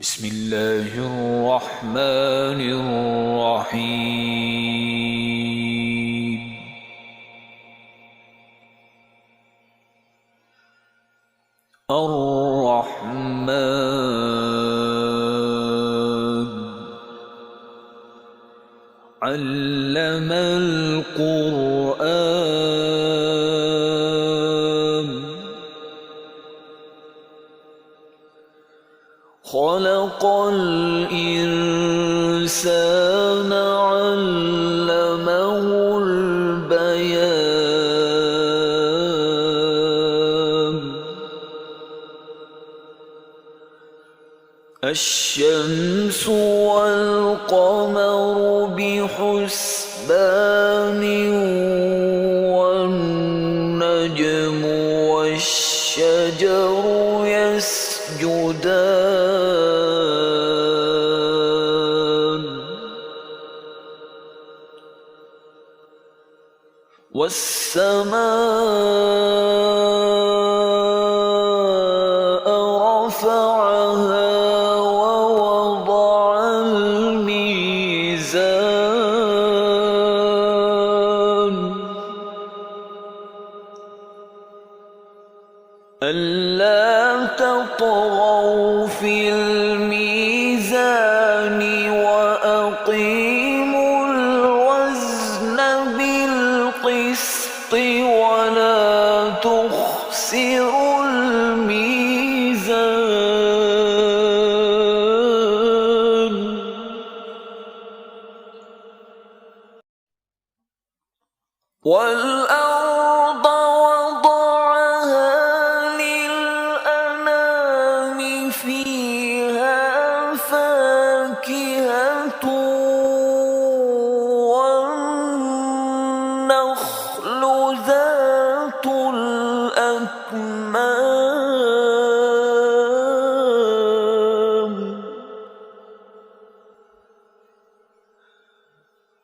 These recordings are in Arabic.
بسم الله الرحمن الرحيم. الرحمن علم القرآن خلق الإنسان علمه البيان الشمس والقمر بحسبان والنجم والشجر يسجدان والسماء رفعها ووضع الميزان ألا تطغوا في الميزان وأقيموا الوزن بالقسط ولا تخسروا الميزان والأرض وضعها للأنام فيها فاكهة والنخل ذات الأكمام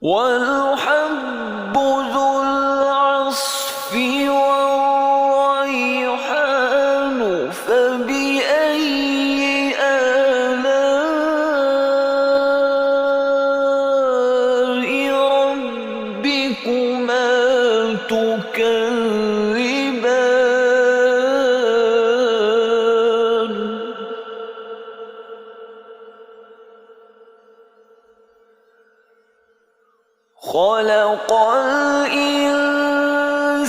والحب ذو العصف والريحان فبأي آلاء ربكما تكذبان خلق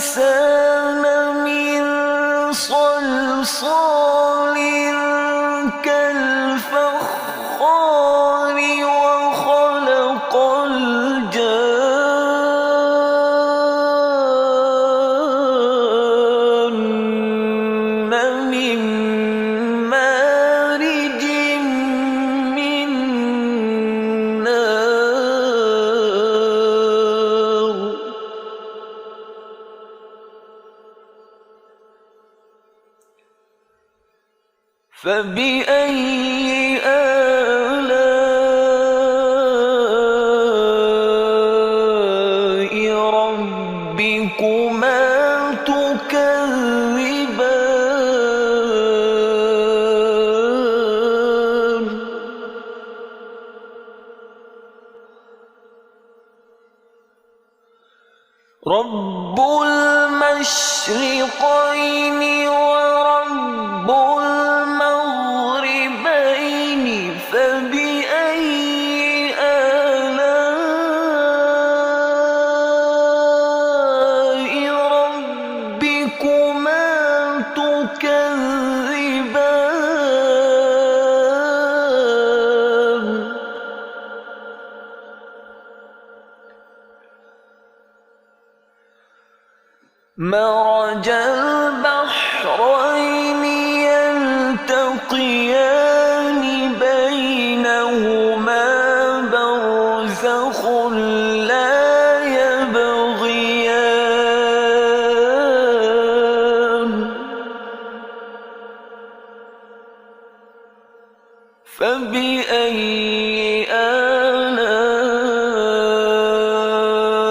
الإنسان من صلصال كالفخار وخلق الجان من مارج من نار فبأي آلاء ربكما تكذبان رب المشرقين ورب المغربين فبأي آلاء ربكما تكذبان مرج البحرين يلتقيان بينهما برزخ لا يبغيان فبأي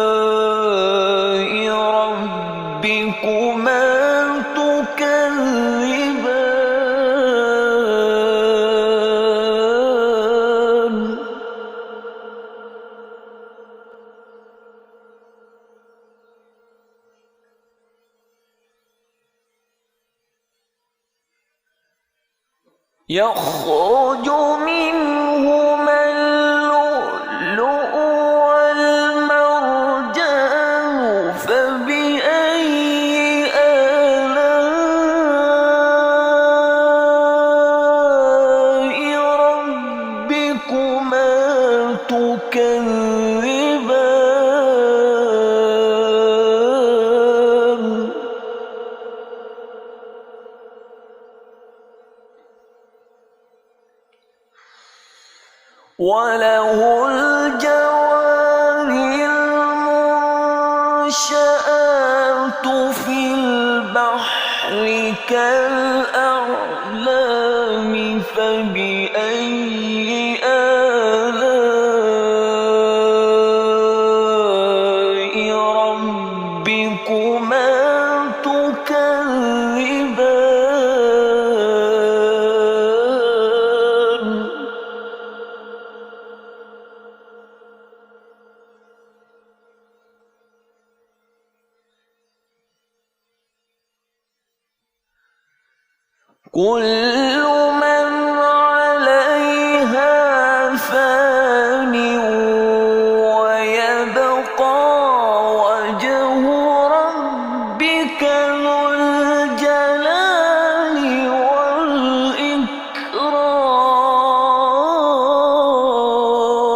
آلاء ربكما تكذبان يخرج منهما اللؤلؤ والمرجان فبأي آلاء ربكما تكذبان وله الجوار المنشآت في البحر كالأعلام فبأي آلاء ربكما تكذبان كل من عليها فان ويبقى وجه ربك ذو الجلال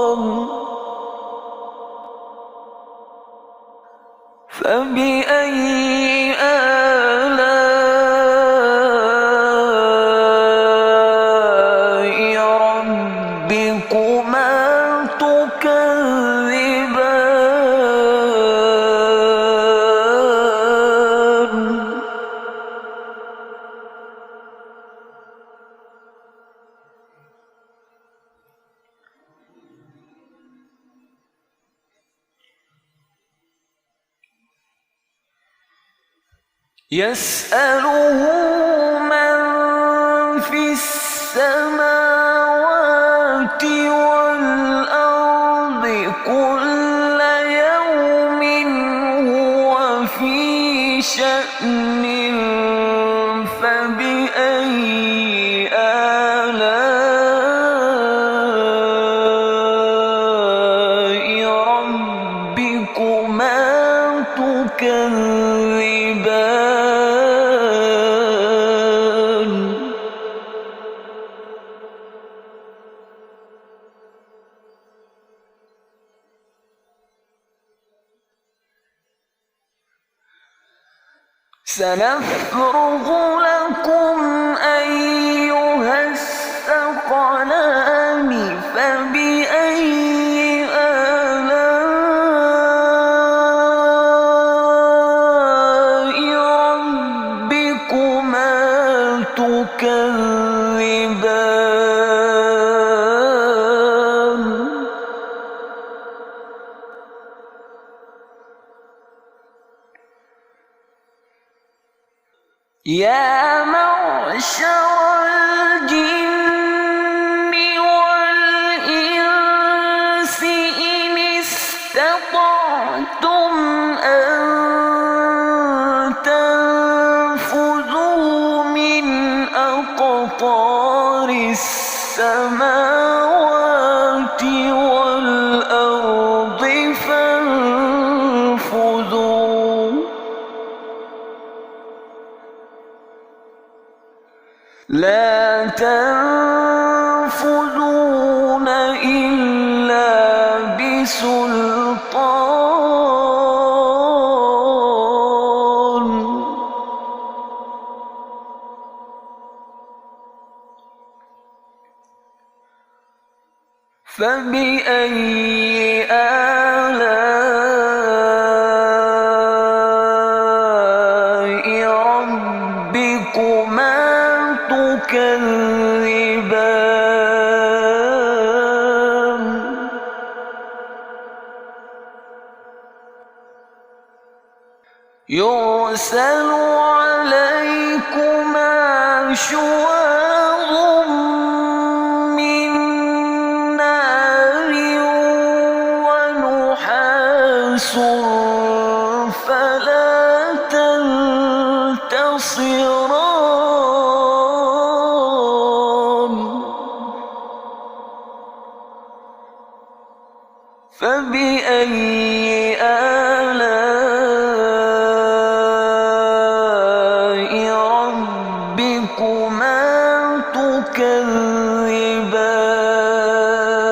والإكرام فبأي ربكما تكذبان يسأله من في السماوات والأرض كل يوم هو في شأن فبأي آلاء ربكما تكذبان سنفرغ لكم أيها الثقلان فبأي آلاء ربكما تكذبان يا معشر الجن والإنس إن استطعتم أن تنفذوا من أقطار السماوات والأرض فانفذوا لا تنفذون إلا بسلطان فبأي آلاء ربكما تكذبان يرسل عليكما شواظ من نار ونحاس فلا تنتصران فبأي آلاء ربكما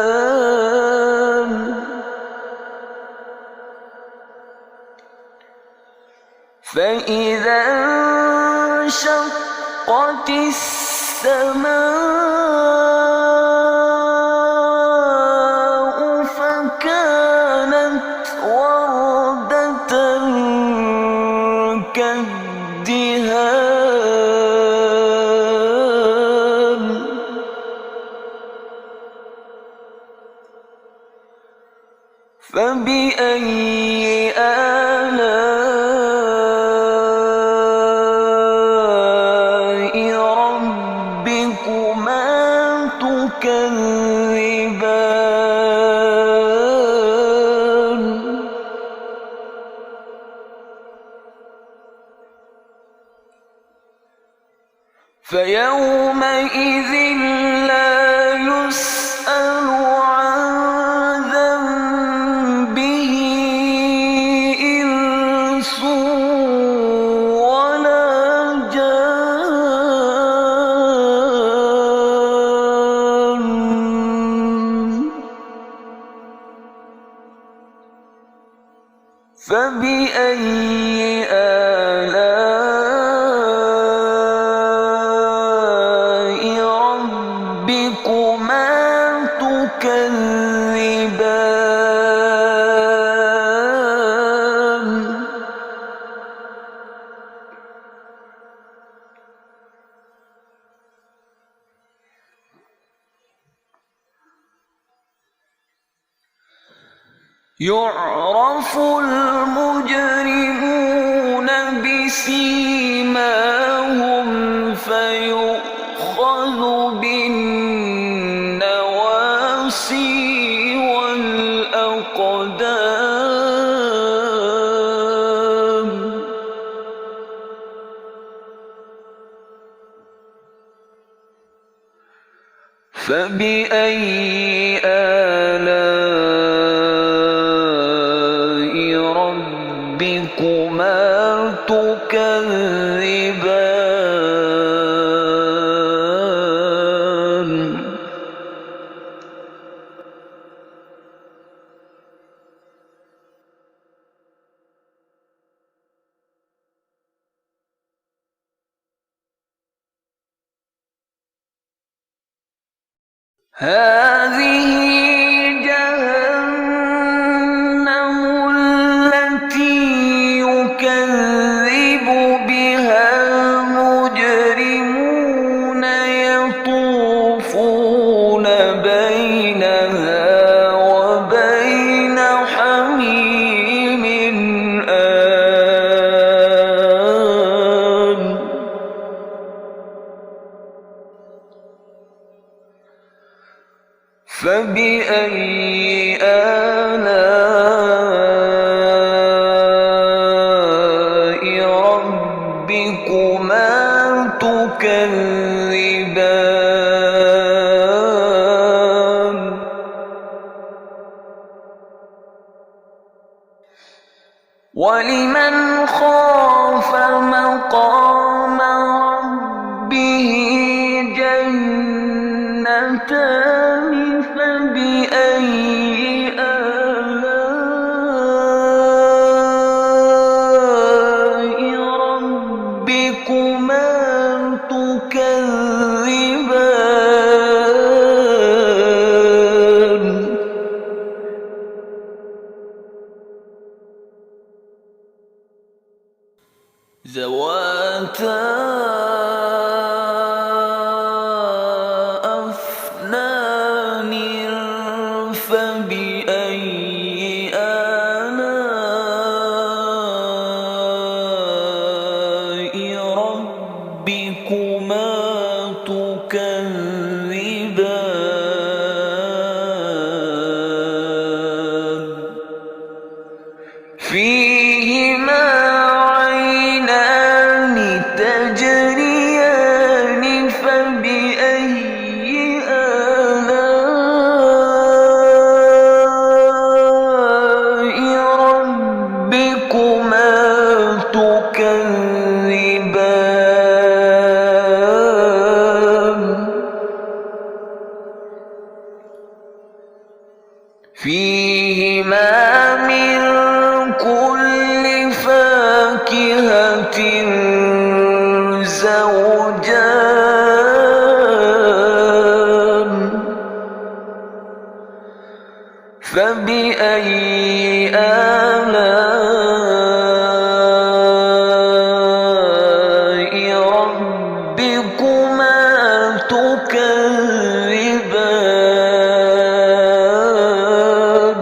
تكذبان فإذا انشقت السماء فكانت وردة كالدهان فبأي آلاء ربكما تكذبان فيومئذ لا يسأل عن ذنبه إنس ولا جان فبأي آلاء ربكما تكذبان يعرف المجرمون بسيماهم فيؤخذ بالنواصي والأقدام فبأي آلاء ربكما تكذبان هذه جهنم التي يكذب بها المجرمون يطوفون بينها وبين حميم آن فبأي آلاء ربكما تكذبان ولمن خاف مقام ربه جنتان فبأي آلاء ربكما تكذبان ذواتا أفنان فيهما من كل فاكهة زوجان فبأي آلاء ربكما تكذبان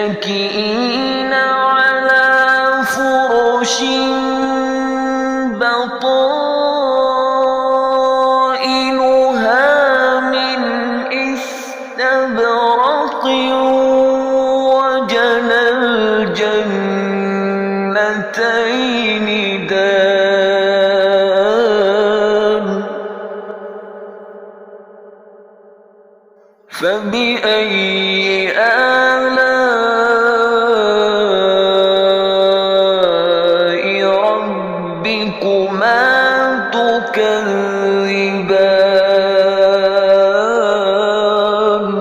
متكئين على فرش بطائنها من استبرق وجنى الجنتين دان فبأي آلاء ربكما تكذبان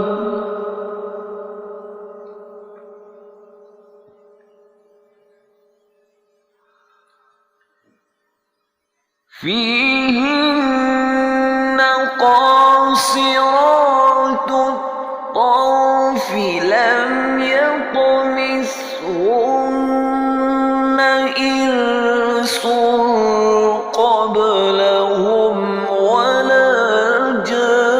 فيهن قاصرات الطرف لم يطمثهن إنس قبلهم ولا جان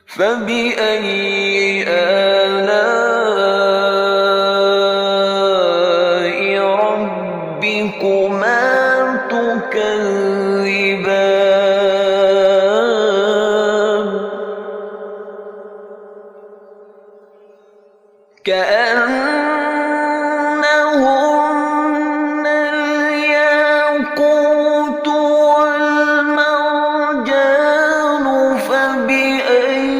فبأي آلاء ربكما تكذبان كأنهن الياقوت والمرجان فبأي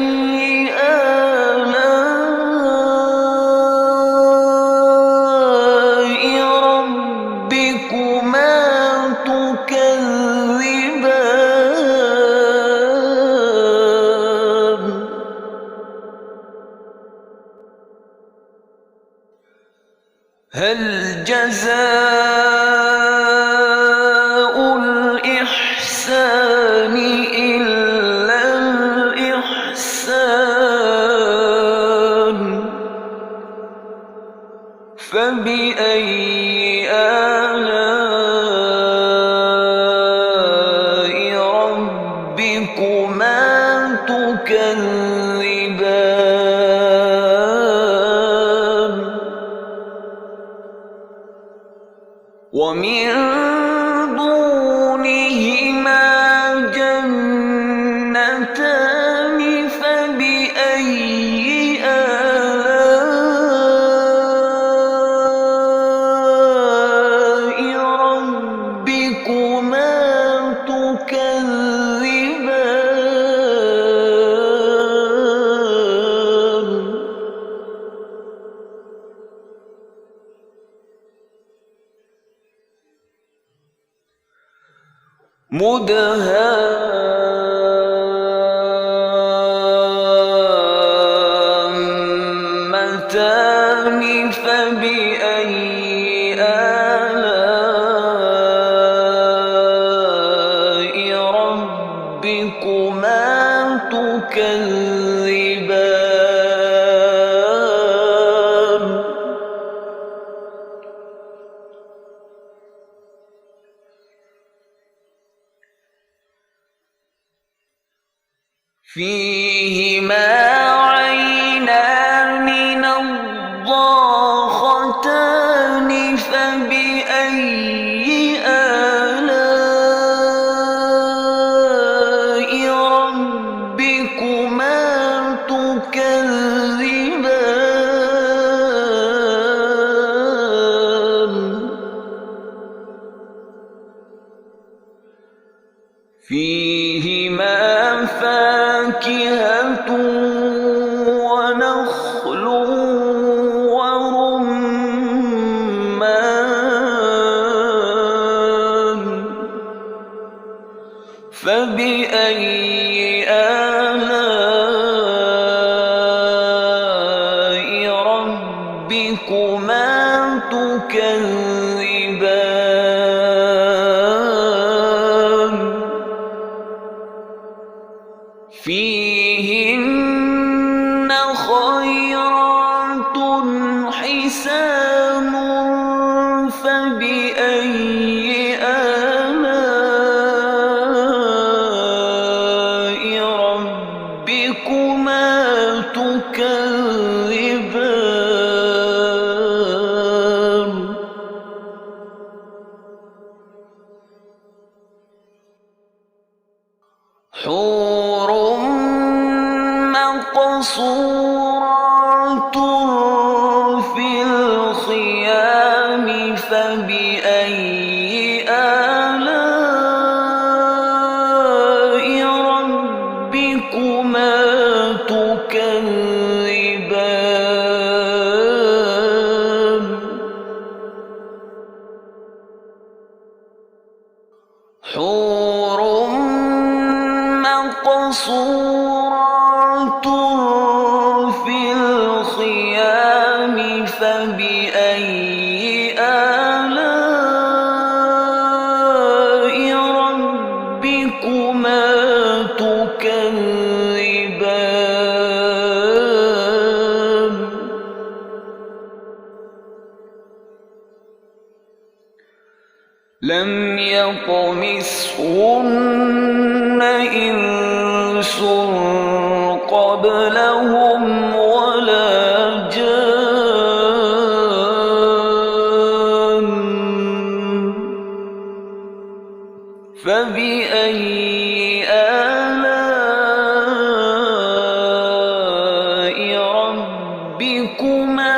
آلاء ربكما تكذبان هل جزاء الإحسان إلا الإحسان فبأي آلاء ربكما تكذبان ومن دونهما جنتان فبأي آلاء ربكما تكذبان مدهامتان فبأي آلاء ربكما تكذبان فيهما عينان نضاختان فبأي آلاء ربكما تكذبان فيهما فاكهة ونخل تكذبان فيهن خيرات حسان فبأي آلاء ربكما تكذبان حور مقصورات في الخيام فبأي آلاء ربكما تكذبان حور مقصورات في الخيام فبأي آلاء ربكما تكذبان لم يطمثهن إنس قبلهم ولا جان فبأي آلاء ربكما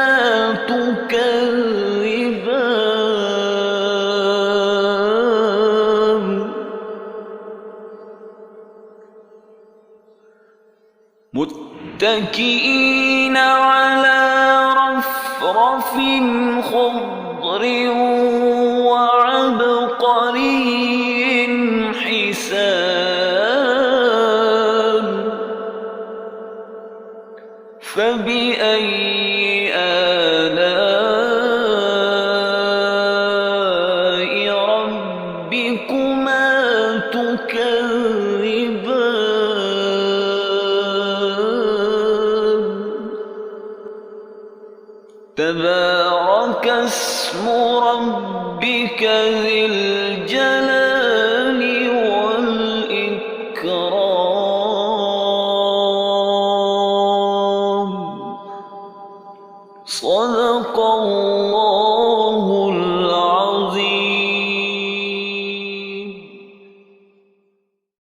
تكذبان متكئين على رفرف خضر وعبقري حسان فبأي آلاء ربكما تكذبان تبارك اسم ربك ذي الجلال والإكرام صدق الله